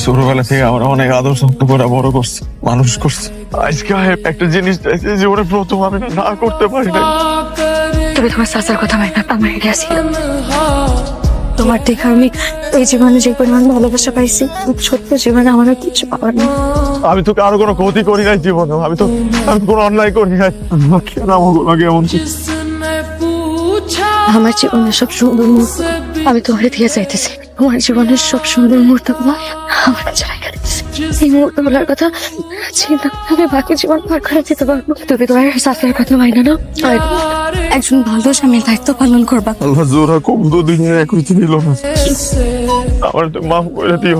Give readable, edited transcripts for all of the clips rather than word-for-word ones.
ছোটবেলা থেকে আমরা অনেক আদর যত্ন করে বড় করছি, মানুষ করছি। আজকে একটা জিনিস চাইছে জীবনে প্রথম আমি না করতে পারি না। তবে তোমার চাচার কথা ভাই না, আমার এগিয়ে আসি তোমার দেখে আমি এই জীবনে যে পরিমাণ ভালোবাসা পাইছি, সত্য জীবনে আমার আর কিছু পাওয়ার না। আমি তো কারো কোনো ক্ষতি করি নাই জীবনে, আমি কোনো অন্যায় করি নাই। কেন আমাকে এমন আমার জীবনের সব সুন্দর মুহূর্ত আমি তোমার দিয়ে চাইতেছি। আমার জীবনের সব সুন্দর মুহূর্ত গুলো আমার কাছে রেখে দিতেছি। এই মুহূর্ত গুলার কথা চিন্তা করে বাকি জীবন পার করে যেতে পারবো। তুমি তোমার চাচার কথা মাইনা নাও, আর একজন ভালো স্বামীর দায়িত্ব পালন করবা। আল্লাহ জোড়া কম দুদিনের একই ছিল না, আমার তো মাফ করে দিও।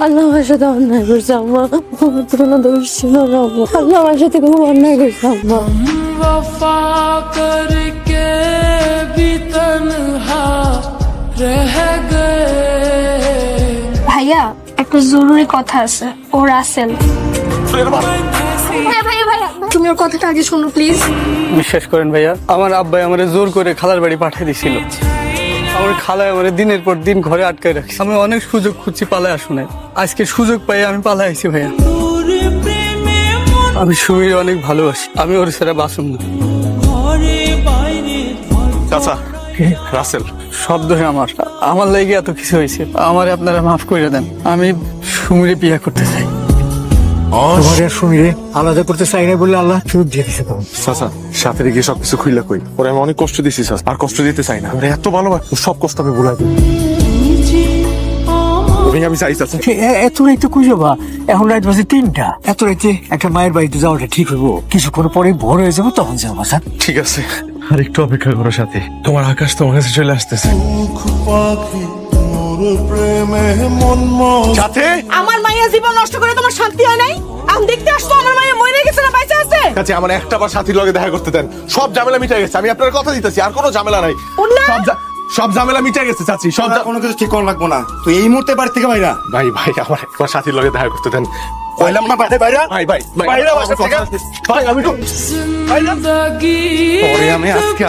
আল্লাহ আমার সাথে অন্যায় করছে আম্মা, আমার তো কোনো দোষ ছিল না আম্মা। আল্লাহ আমার সাথে কোনো অন্যায় করছে আম্মা। ভাইয়া একটা জরুরি কথা আছে, ও রাসেল। ভাইয়া তুমি ওর কথাটা আগে শোনো প্লিজ। বিশ্বাস করেন ভাইয়া, আমার আব্বাই আমারে জোর করে খালার বাড়ি পাঠিয়ে দিছিল। আমার খালায় আমার দিনের পর দিন ঘরে আটকায় রাখছি। আমি অনেক সুযোগ খুঁজছি, পালায় আসু নাই। আজকে সুযোগ পাই আমি পালায় আইছি ভাইয়া। আমি সুমির অনেক ভালোবাসি, আমি ওর ছাড়া বাঁচুম না। চাচা রাসেল, শব্দ আমার লেগে এত কিছু হয়েছে, আমার আপনারা মাফ করে দেন। আমি সুমিরে বিয়ে করতে চাই। তোমার আর সুমিরে আলাদা করতে চাই না বলে আল্লাহ সুযোগ দিয়ে দিছে তোমার। চাচা সাথে রেখে সবকিছু খুইলা কই, ওরে আমি অনেক কষ্ট দিছি চাচা, আর কষ্ট দিতে চাই না। ওরে এত ভালোবাসি, সব কষ্ট আমি ভুলাই দিই। আমি চাই চাচা। এত রাইতে কই যাবা? এখন রাত বাজে 3টা। এত রাইতে একটা মায়ের বাড়িতে যাওয়াটা ঠিক হইব? কিছুক্ষণ পরে ভোর হয়ে যাবো, তখন যাবো। ঠিক আছে, আর একটু অপেক্ষা করো সাথে, তোমার আকাশ তোমার কাছে চলে আসতেছে। সাথে আমার মায়ের জীবন নষ্ট করে তোমার শান্তি হয় নাই? আমি দেখতে আসতো আমার মায়ের মরে গেছে না বাইচা আছে? কাছে আমার একটা বার সাথীর লগে দেখা করতে দেন, সব ঝামেলা মিটে গেছে। আমি আপনার কথা দিতেছি, আর কোনো ঝামেলা নাই। সব ঝামেলা মিটে গেছে চাচি। কোনো কিছু ঠিক করা লাগবো না, তুই এই মুহূর্তে বাড়ি থেকে বাইরা। ভাই আমার একবার সাথীর লগে দেখা করতে দেন। কইলাম না বাইরে বাইরা। ভাই বাইরা বাসা থেকে। ভাই আমি তো পরে আমি আজকে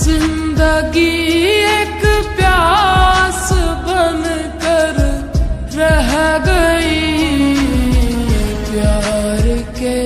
जिंदगी एक प्यास बन कर रह गई प्यार के